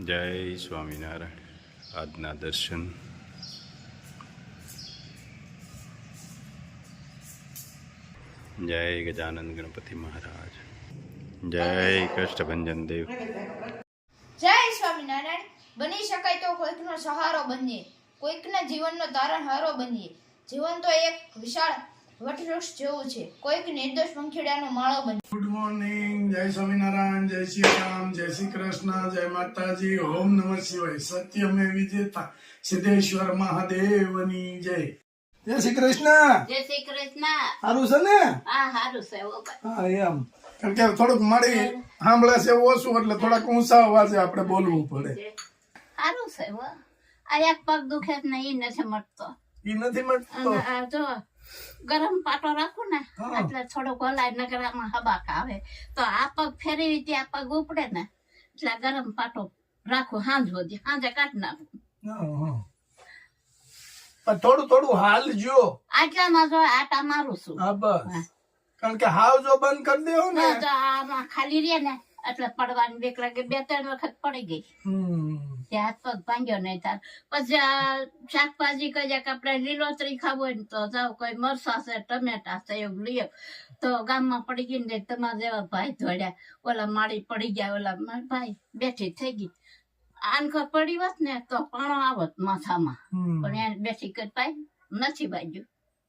જય સ્વામિનારાયણ. આજના દર્શન જય ગજાનંદ ગણપતિ મહારાજ, જય કષ્ટભંજન દેવ. જય સ્વામિનારાયણ. બની શકાય તો કોઈકનો સહારો બનીએ, કોઈકના જીવનનો તારણહારો બનીએ. જીવન તો એક વિશાળ વટવૃક્ષ જેવું છે, કોઈક નિર્દોષ પંખીડાનો માળો બનીએ. Good morning. જય સ્વામિનારાયણ, જય શ્રી રામ, જય શ્રી કૃષ્ણ, જય માતાજી, ઓમ નમઃ શિવાય. સત્યમે વિજેતા સિદ્ધેશ્વર મહાદેવની જય. જય શ્રી કૃષ્ણ. જય શ્રી કૃષ્ણ. સારું છે ને? હા સારું છે. હા એમ, કારણ કે થોડુંક મારી સાંભળે છે ઓછું, એટલે થોડાક ઊંચા અવાજે આપણે બોલવું પડે. સારું છે. આ એક પગ દુખે જ નહીં, નથી મટતો. ઈ નથી મળતો. આ જો ગરમ પાટો રાખું ને હા. એટલે થોડુંક હલાય, નગરામાં હબાક આવે તો આ પગ ફેરવી ત્યાં પગ ઉપડે ને એટલે ગરમ પાટો રાખું સાંજ સુધી, સાંજે કાઢી નાખું. હા. પણ થોડું થોડું હાલજો. આટલામાં જો આટા મારું છું. હા બસ, કારણ કે હાવ જો બંધ કરી દેવો ને. તો આમાં ખાલી રે ને એટલે પડવાની બીક લાગે. 2-3 વખત પડી ગઈ, ત્યાં હાથ પગ ભાંગ્યો નહીં તાર. પછી આ શાકભાજી કજાક આપણે લીલોતરી ખાવું હોય ને તો જાઓ, કોઈ મરસા છે, ટમેટા છે, એવું લઈએ તો ગામમાં પડી ગઈ ને તમારા જેવા ભાઈ ધોડ્યા, ઓલા માળી પડી ગયા, ઓલા મારા ભાઈ બેઠી થઈ ગઈ. આનખર પડી હોત ને તો પાણો આવત માથામાં, પણ એને બેઠી કરી પાઈ નથી બાજુ.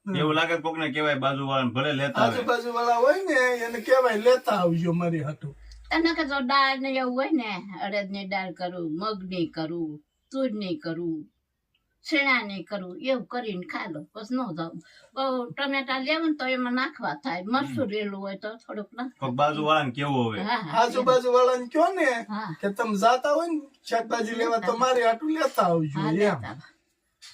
એવું લાગે કોક ને કેવાય બાજુ વાળા ભલે લેતા આવે. આજુબાજુ વાળા હોય ને એને કેવાય લેતા આવજો મારી હાટું. તને કે જો દાળ ને એવું હોય ને, અડદની દાળ કરું, મગની કરું, તુરની કરું, શેણાની કરું, એવું કરીને ખાઈ લો. પછી ન જાઉં. બહુ ટમેટા લેવું ને તો એમાં નાખવા થાય, મરચું રેલું હોય તો થોડુંક કોક બાજુ વાળા ને કેવું હવે. આજુબાજુ વાળાને કયો ને હા. કે તમે જાતા હોય ને શાકભાજી લેવા તો મારી હાટું લેતા આવજો એમ.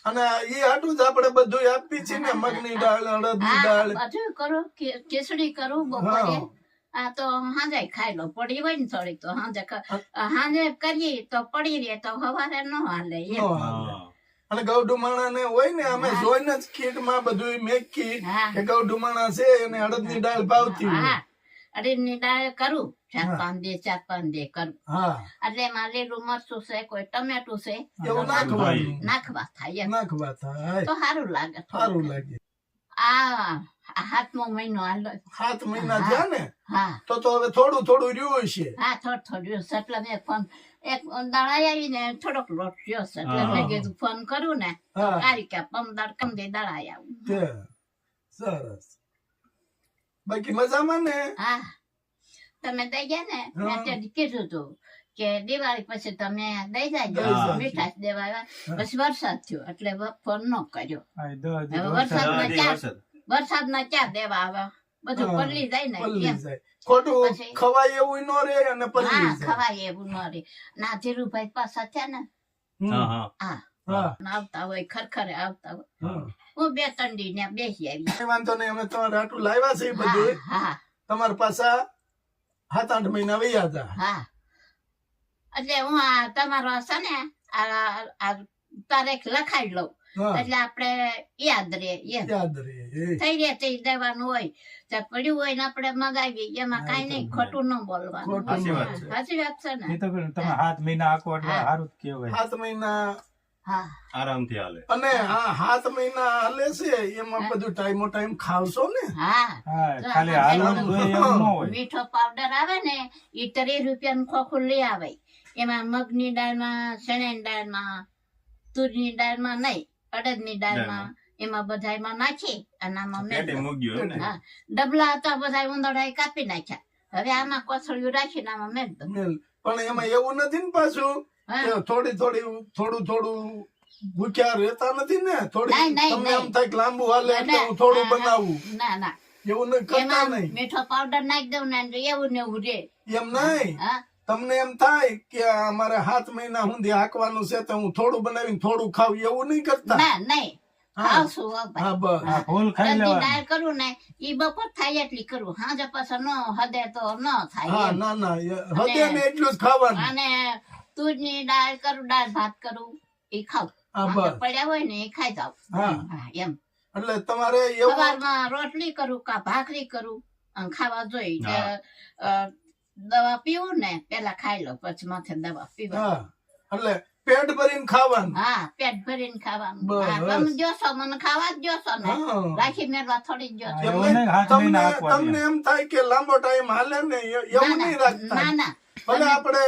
અને એ હાટું જ આપણે બધું આપી છે ને, મગની દાળ, અડદની દાળ. બધું કરું, ખીચડી કરું બપોરે. આ તો હાજે ખાઈ લો. પડી હોય ને થોડીક તો હાજે કરીએ તો પડી રે તો સવારે ન હાલે એમ. અને ગૌડુમાણા ને હોય ને, અમે જોઈને જ કીટ માં બધું મેકી કે ગૌડુમાણા છે એને અડદની દાળ ભાવતી હોય. હા, અડદની દાળ કરું, 4-5 દે કરું. હા, એટલે એમાં લીલું મરચું છે, કોઈ ટમેટું છે, એવું નાખવાનું, નાખવા થાય એમ. નાખવા થાય, તો સારું લાગે. સારું લાગે. આ 7મો મહિનો હાલો. 7 મહિના થયા ને, હા તો હવે થોડું થોડું રહ્યું છે. હા, થોડું એટલે મેં ફોન એક દાડા આવીને થોડોક લોટ રહ્યો છે એટલે મેં કીધું ફોન કરું ને હા. તારી કે 15 કમથી દાડા આવું. તે સરસ. બાકી મજામાં ને? હા, તમે દઈ ગયા ને, મેં ત્યાંથી કીધું હતું કે દિવાળી પછી તમે દઈ જાજો, હા. મીઠાશ દેવા આવ્યા. પછી વરસાદ થયો એટલે ફોન ન કર્યો. હવે વરસાદમાં ક્યાં દેવા આવે, બધું હા. પલળી જાય ને પલ્લી એમ. જાય. ખોટું પછી- ખવાય એવું ન રે અને પલ્લી હા, જાય. ખવાય એવું ન રે. ના ધીરુભાઈ પાછા થયા ને, હા હા હા, હા. આવતા હોય, ખરખરે આવતા હોય. હા. હું 2-3 દી ત્યાં બેસી આવી. કઈ વાંધો નહીં, અમે તમારે આટલું લાવ્યા છે એ બધું. હા તમારા પાછા 7-8 મહિના વયા જા. હા, એટલે હું આ તમારો છે ને આ તારીખ લખાઈ લઉં હા, એટલે આપણે યાદ રે એમ. યાદ રહે. થઈ રે તે દેવાનું હોય તો પડ્યું હોય ને આપણે મગાવી, એમાં કઈ નહીં, ખોટું ન બોલવાનું. ખોટું સાચી વાત છે. સાચી વાત છે ને? તમે 7 મહિના આખો એટલે હા. સારું જ કહેવાય. 7 મહિના હા આરામથી હાલે. અને આ 7 મહિના હાલે છે એમાં બધું ટાઈમો ટાઈમ ખાવશો ને. હા, હા, ખાલી હાલવું જોઈએ એવું ન હોય. મીઠો પાવડર આવે ને એ 30 રૂપિયાનું ખોખું લઈ આવે. એમાં મગની દાળમાં, ચણાની દાળમાં, તુરની દાળમાં નહીં, અડદની દાળમાં, એમાં બધાયમાં નાખી અને આમાં મેળ પેટે દો. મૂક્યું એમ ને. હા, ડબલા હતા બધા ઉંદરડા કાપી નાખ્યા. હવે આમાં કોથળિયું રાખીને આમાં મેળ દો. મેલ. પણ એમાં એવું નથી ને પાછું હા. કે થોડું થોડું ભૂખ્યા રહેતા નથી ને. થોડી નહીં, નહીં, તમને એમ નહીં. થાય કે લાંબુ હાલે એટલે ના, હું થોડું ના, બનાવું, ના ના, એવું કરતા એમાં નહીં. મીઠો પાવડર નાખી દઉં ને એવું ને એવું રે. એમ નહીં, હા, તમને એમ થાય કે અમારે 7 મહિના સુધી હાંકવાનું છે તો હું થોડું બનાવીને થોડું ખાવ, એવું નહીં કરતા. ના નહીં, ખાવશું હો ભાઈ. હા બસ. હા, ફૂલ ખાઈ અડદની લેવાનું. દાળ કરું ને ઈ બપોર થાય એટલી કરું, હાજે પાછો ન હદે તો ન થાય હા, એમ. ના ના, હદે ને એટલું જ ખાવાનું. અને તુરની દાળ કરું, દાળ ભાત કરું, ઈ ખાવ. હા, હાજે બસ. પડ્યા હોય ને એ ખાઈ જાવ. હા. હા, એમ. એટલે તમારે એવું સવારમાં રોટલી કરું કા ભાખરી કરું અને ખાવા જોઈ કે, દવા પીવું ને પેલા ખાઈ લો પછી માથે દવા પીવા. હા એટલે પેટ ભરીને ખાવાનું. હા પેટ ભરીને ખાવાનું. બસ. હા, તમે જોશો મને ખાવા જ જોશો ને હા. રાખી મેળવા થોડી જ જોશો. એવું નહીં, હાથ તમને મહિના આખો તમને એમ થાય કે લાંબો ટાઈમ હાલે ને એવું નહીં ના રાખતા. ના ભલે આપણે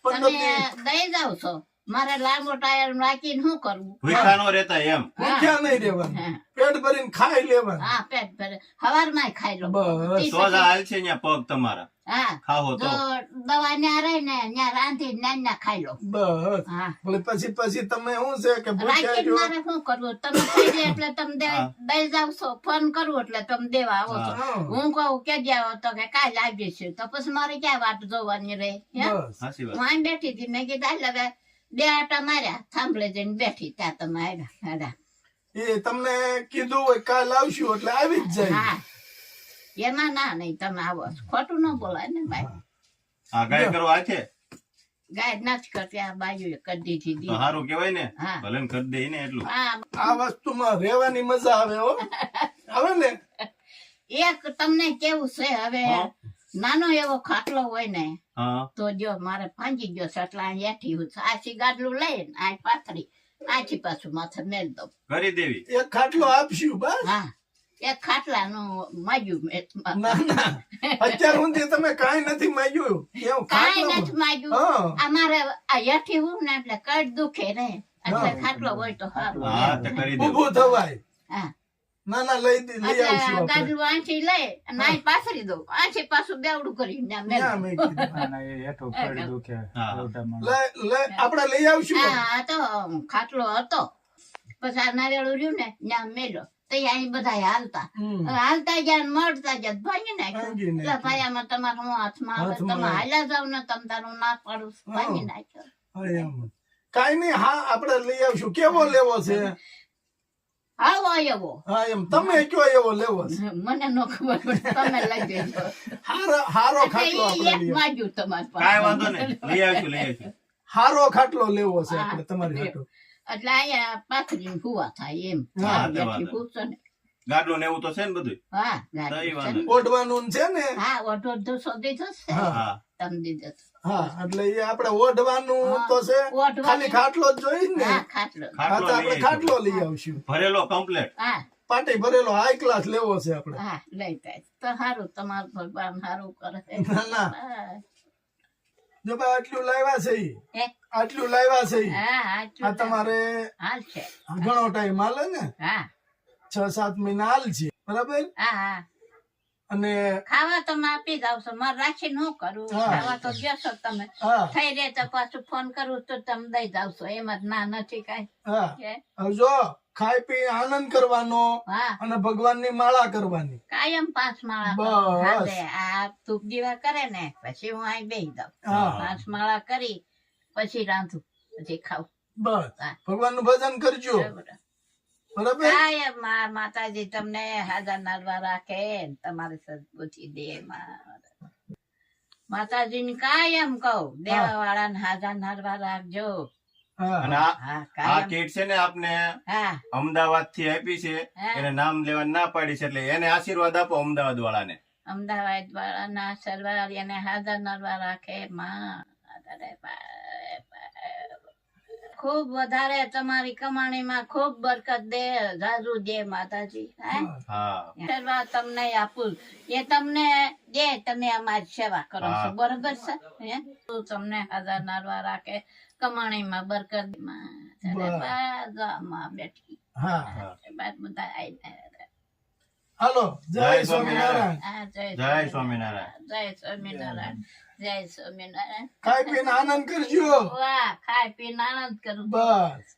15 તમે દી દઈ જાવ છો મારે લાંબો ટાયર રાખીને શું કરવું? ભૂખ્યા નો રહેતા એમ. ભૂખ્યા નહીં રહેવાનું, હા. પેટ ભરીને ખાઈ લેવાનું. હા પેટ ભરે હવારમાં ખાઈ લો. બસ. ઈ તો જ પછી- હાલ છે ત્યાં પગ તમારા હા ખાવો જો તો દવા ન્યા રહી ને ન્યા રાંધી ના ખાઈ લો. બસ હા એટલે પછી તમે શું છે કે ભૂખ્યા રાખીને રહ્યો. મારે શું કરવું? તમે થઈ જાય એટલે તમે હા. દઈ જાવ છો ફોન કરું એટલે તમે દેવા આવો છો. હા. હું કહું કે જાવ તો કે કાલે આવીશું તો પછી મારે ક્યાં વાટ જોવાની રહે? હે? બસ સાચી વાત. હું અહીં બેઠી હતી મેં કીધું હાલ હવે 2 આટા માર્યા થાંભલે જઈને બેઠી ત્યાં તમે આવ્યા. એ તમને કીધું હોય કાલ આવશું એટલે આવી જ જાય. હા એમાં ના નહીં તમે આવો છો. ખોટું ન બોલાય ને ભાઈ. આ ગાય કરવા છે ગાય નથી કરતી આ બાજુ કરી દીધી તો દી. સારું કેવાય ને. હા. ભલે ને કરી દે ને એટલું. હા આ વસ્તુમાં રહેવાની મજા આવે હો. આવે ને એક તમને કેવું છે હવે હા. નાનો એવો ખાટલો હોય ને હા તો જો મારે ભાંગી ગયો છે એટલે અહીં એઠી હું છું. આછી ગાડલું લઈને આ પાથરી આછી પાછું માથે મેળ દઉં. કરી દેવી. એક ખાટલો આપશું બસ. હા એક ખાટલાનું માજ્યું ના ના અત્યાર સુધી તમે કાંઈ નથી માંગ્યું. એવું કાંઈ ખાટલો નથી માજ્યું. હા. અમારે આ હેઠી હું ને એટલે કડ દુખે ને એટલે હા. ખાટલો હોય તો સારું. હા તો કરી દેવું. ઊભું થવાય. હા ના ના લઈ આવશું એટલે આપણે. ગાડલું આંચી લઈ અને અહીં પાથરી દઉં. આંચી પાછું બેવડું કરીને ત્યાં મેળ ના, દઉં. મેં કીધું. ના, ના, એ હેઠું પડી દુખે હા. રોટામાં. આપણે લઈ આવશું. હા આ તો ખાટલો હતો પછી આ નારિયેળું રહ્યું ને ત્યાં મેલ્યો તો અહીં બધા હાલતા હમ. હાલતા ગયા ને મળતા ગયા તો ભાંગી નાખ્યું. ભાંગી નાખ્યું. એટલે ભાઈ આમાં તમારું હાથમાં આવે હાથમાં તમે આવે. હાલ્યા જાવ ને તમે તારું ના પાડું ભાંગી હા. નાખ્યો. હા, એમ. કાંઈ નહીં હા આપણે લઈ આવશું. કેવો લેવો છે? આવો એવો હા એમ તમે કયો એવો લેવો છે? મને નો ખબર પડે તમે લઈ દેજો. હારો એટલે ખાટલો ઈ આપણે એક લઈ આવશું. માગ્યું તમારી કાંઈ વાંધો પાસે. નહીં. લઈ આવશું લઈ આવશું. હારો ખાટલો લેવો છે હા. આપણે તમારી હાટુ. એટલે અહીંયા પાથરીને ભૂવા થાય એમ હા, તે બેઠી વાંધો. ભૂસો ને. ગાડલું ને એવું તો છે ને બધું. હા તો ઈ ગાડી વાંધો છે ને. ઓઢવાનું છે ને હા ઓઢો ધૂસો દીધો છે હા. હા તમે દીધો છે. હા એટલે એ આપણે ઓઢવાનું હા. તો છે ઓઢવાનું. ખાલી ખાટલો જ જોઈએ ને. હા ખાટલો હા તો ખાટલો આપણે લઈ ખાટલો આવશું. લઈ આવશું. ભરેલો કમ્પ્લેટ. હા પાટી ભરેલો હાઈ ક્લાસ લેવો છે આપણે. હા લઈ જાય તો સારું તમારું ભગવાન સારું કરે છે. ના ના હા. જો ભાઈ આટલું લાવ્યા છે ઈ. હે? આટલું લાવ્યા છે ઈ. હા આ આટલું તો તમારે હાલ છે. ઘણો ટાઈમ હાલે ને હા 6-7 મહિના હાલ છે બરાબર. હા હા અને ખાવા તમે આપી જાવ છો મારે રાખી ન કરું હા. ખાવા તો જશો તમે હા થઈ રહે તો પાછું ફોન કરું તો તમે દઈ જાવ છો એમ જ ના નથી કઈ હા હે? હવે જો ખાઈ પી આનંદ કરવાનો હા અને ભગવાનની માળા કરવાની. કાયમ 5 માળા બસ. કરું. હાલે, આ ધૂપ દીવા કરે ને પછી હું અહીં બેસી દઉં હા 5 માળા કરી પછી રાંધું પછી ખાઉં બસ હા. ભગવાનનું ભજન કરજો બરાબર. બરાબર. કાયમ માતાજી તમને હાજર નારવા રાખે ને તમારી સદબુદ્ધિ દે માતાજી ને કાયમ કહું દેવા વાળા ને હાજર નારવા રાખજો. હા અને હા આ કાયમ કીટ છે ને આપને હા અમદાવાદ થી આપી છે. હા. એને નામ લેવા ના પાડી છે એટલે એને આશીર્વાદ આપો અમદાવાદ વાળાને. અમદાવાદ વાળા ના સરવાર એને હાજર નારવા રાખે માં ખૂબ વધારે તમારી કમાણીમાં ખૂબ બરકત દે જાજુ દે માતાજી હે હા સરવા તમને આપું એ તમને દે તમે અમારી સેવા કરો છો હા. બરોબર છે હે તું તમને હાજર નારવા રાખે કમાણીમાં બરકત માં બેઠી હા બાદ બધા આઈને હાલો જય જય સ્વામિનારાયણ. હા જય સ્વામિનારાયણ. જય સ્વામિનારાયણ જય સ્વામિનારાયણ ખાઈ પીને આનંદ કરજો. વાહ ખાઈ પીને આનંદ કરું બસ